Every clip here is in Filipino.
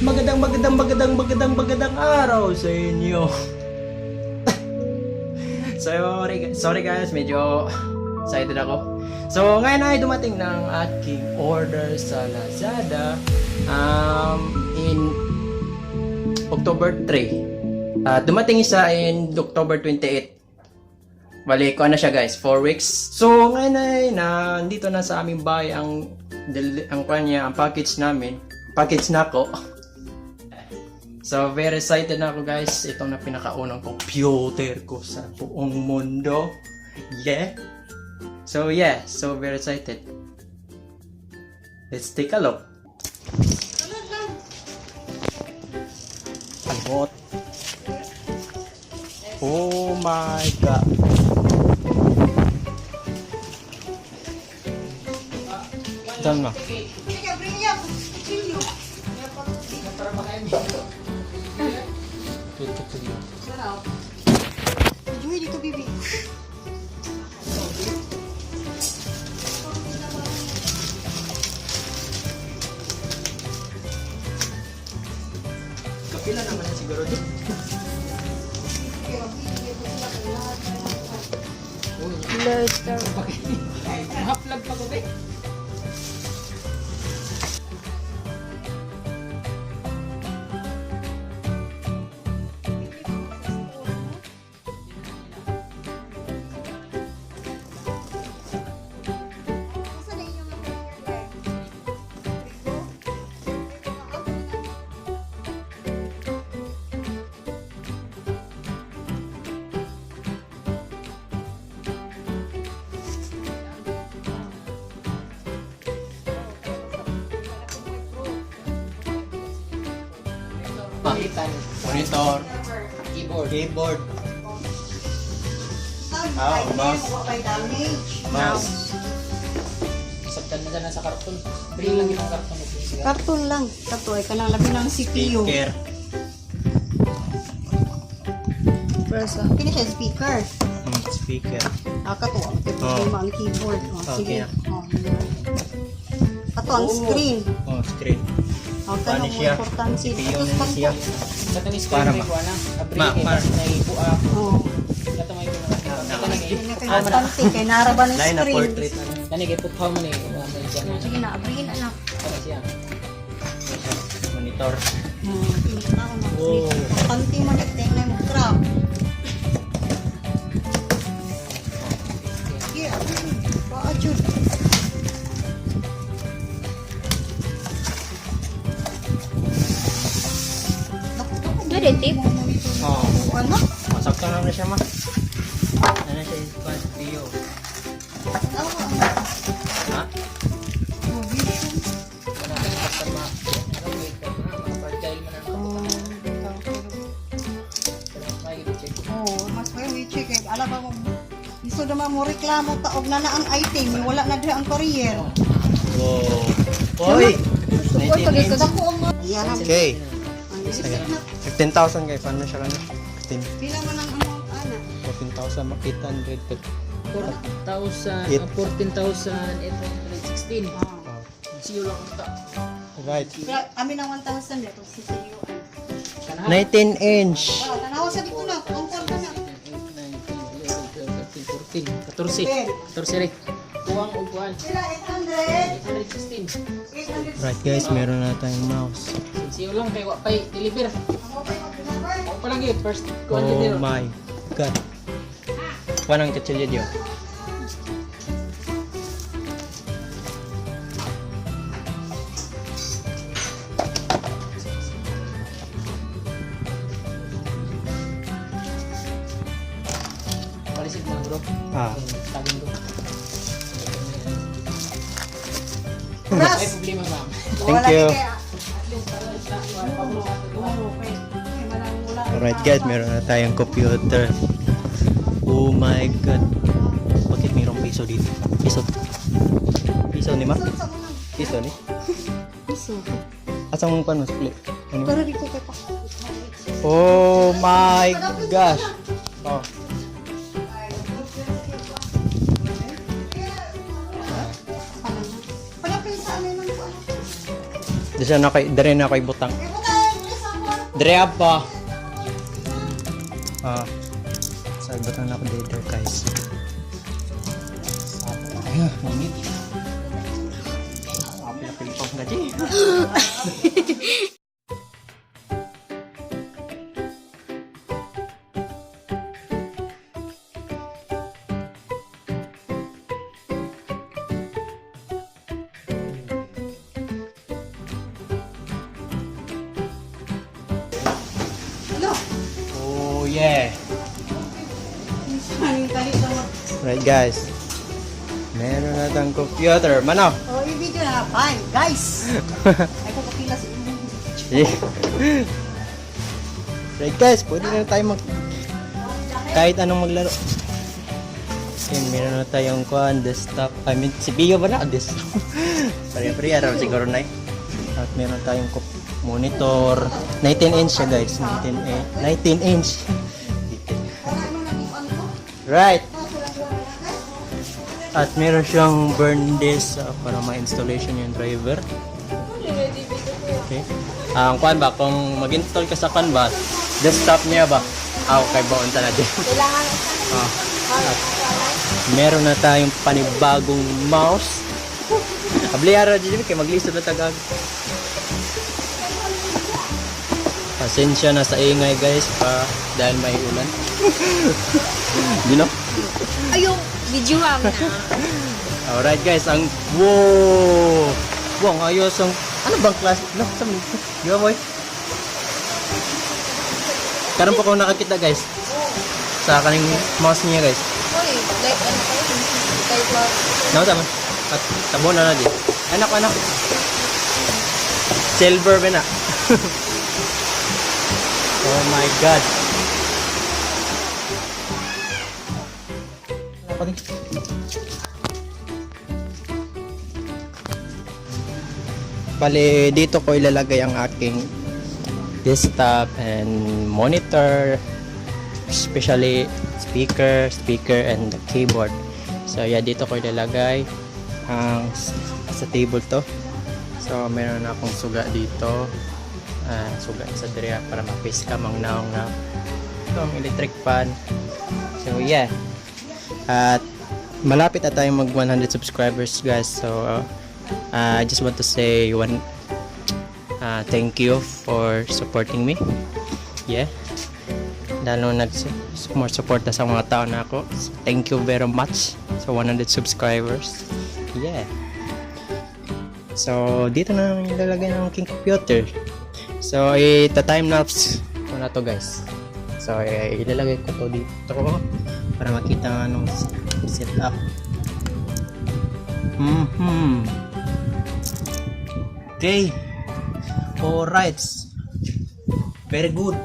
Magandang araw sa inyo. Sorry guys, medyo excited ako. So ngayon ay dumating ng aking order sa Lazada in October 3. Dumating isa in October 28. Bali ko na siya guys, 4 weeks. So ngayon ay nandito na sa aming bahay ang package namin. Package na ako. So, very excited na ako guys. Ito na pinakaunang computer ko sa buong mundo. Yeah. So, very excited. Let's take a look. Albot. Oh my God. Diyan na. Juhi dito, bibi. Kapila naman na siguro dito. Later. Haplag pa ko ba? Monitor, keyboard, mouse. Mouse. Sabtan na dyan sa karton. Bili lang yung karton. Karton lang. Kato ay kanang labi ng CPU. Speaker. Press. Kini siya speaker. Speaker. Kato ang problema ang keyboard. Sige. Kato ang screen. Oh, screen. Ang Paano kanang siya? importante. CPU na siya. Sa tanis ko Para may ma- buwan na. Ma- Na ibuak. Oh. Ito may pinaka. Hindi kay importante kay naraba ng Line na screen. portrait na. Kani kay puthaw man eh. Sige na, abrihin anak. Para siya. Monitor. Pilit na ako na. Oh. Importante man ito na mo grab. Sige, abrihin. Paajud. Dari tip. Oh, Ano? masaktan lang na siya ma. Ano siya yung video. Ha? Mas may check eh. Alam ba mo, gusto naman mo reklamo taog na ang item, wala na dira ang courier. Wow. Oy! Oy, pagay ka dako ang ayan ang Okay. isip na. 15,000 guys. Paano siya lang? 15. Pila man ang amount ana. 14,000 800. 14,816. Ah. Siyo lang ta. Right. Kaya amin ang 1,000 dito si Sayo. 19 inch. Tanawa sa dito na, ang ka na. 14 rin. Kuwang upuan. Sila 800. 816. 800. Right guys, meron na tayong mouse. Siyo lang kay wapay deliver. Amo pa yung number. Ako pa lagi first kuan Oh dito. my God. Panang kecilnya dia. Palisit na bro. Tagin bro. Ay Ras. problema ma'am. Thank you. Wala. Alright guys, meron na tayong computer. Oh my God. Bakit mayroong piso dito? Piso. Piso ni ma? Piso ni? Piso. Asang mong paano split? Ano? Pero dito kay pa. Oh my gosh. Oh. Palapin sa amin ng Dari na kay butang. Ibutan! Drea pa. Sa butang ako dito guys. Ayun, nangit. Apil-apil pa nga di. Hello. Oh yeah. Ang kalit naman. Right guys. Meron na tayong computer. Mano? Oh, i-video na. Bye, guys. Ay ko kapila sa inyo. Yeah. Right guys, pwede na tayo kahit anong maglaro. Okay, meron na tayong desktop. I mean, si Bio ba na? Desktop. Pare-pare, araw siguro na eh. At meron tayong monitor. 19 inch siya guys. 19 inch. Right. At meron siyang burn disk para ma-installation yung driver. Okay. Ang kuan ba, kung mag-install ka sa kuan ba, desktop niya ba? Okay, baon na din. At meron na tayong panibagong mouse. Abliara dito kay maglisod na tagag. Pasensya na sa ingay guys dahil may ulan. You know? Ayun, video na. Alright guys, ang wow! Wow, ang ayos ang ano bang class? No, sa mga. Di ba boy? Karon pa ko nakakita guys. Sa kaning mouse niya guys. Uy, like ano pa yun? Type of... No, tama. At tabo na di. Anak, anak. Silver ba na? Oh my god. Apa nih? Bale, dito ko ilalagay ang aking desktop and monitor, especially speaker and the keyboard. So yeah, dito ko ilalagay ang sa table to. So meron na akong suga dito. Suga sa drea para ma-face ka mang naong na itong electric fan. So yeah. At malapit na tayong mag 100 subscribers guys. So I just want to say thank you for supporting me. Yeah. Lalo more support na sa mga tao na ako. So, thank you very much sa 100 subscribers. Yeah. So dito na ilalagay ng aking computer. So time lapse ko na to guys. So ilalagay ko to dito para makita ng anong setup. Okay. Alright. Very good.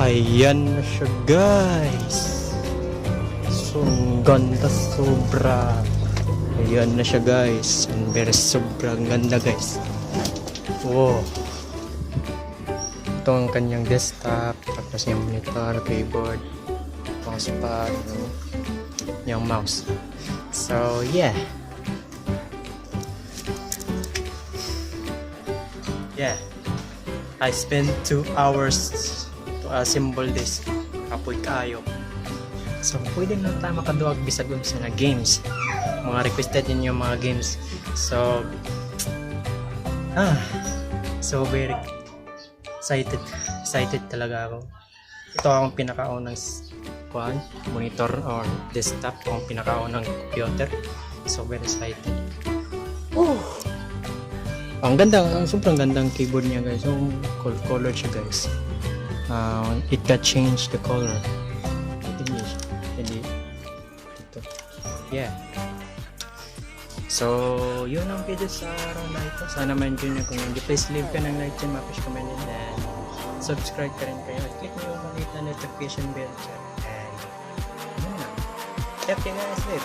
Ayan na siya guys. So, ang ganda sobra. Ayan na siya guys. Ang very sobrang ganda guys. Wow. Ito ang kanyang desktop. Tapos yung monitor, keyboard, mousepad, yung mouse. So, yeah. Yeah. I spent 2 hours to assemble this. Kapoy kayo. So, pwede na tayo makaduwag bisag sa na games. Mga requested din yung mga games. So, so very excited. Excited talaga ako. Ito akong pinakaunang monitor or desktop. Akong pinakaunang computer. So, very excited. Oh! Ang ganda, sobrang gandang keyboard niya guys. So, color siya guys. It can change the color. Hindi. Ito. Yeah. So, yun ang video sa araw na ito. Sana ma-enjoy nyo. Kung hindi, please leave ka ng like dyan, mapish comment and then subscribe ka rin kayo. At click nyo yung makita notification bell dyan. And, yun na. Happy na sleep.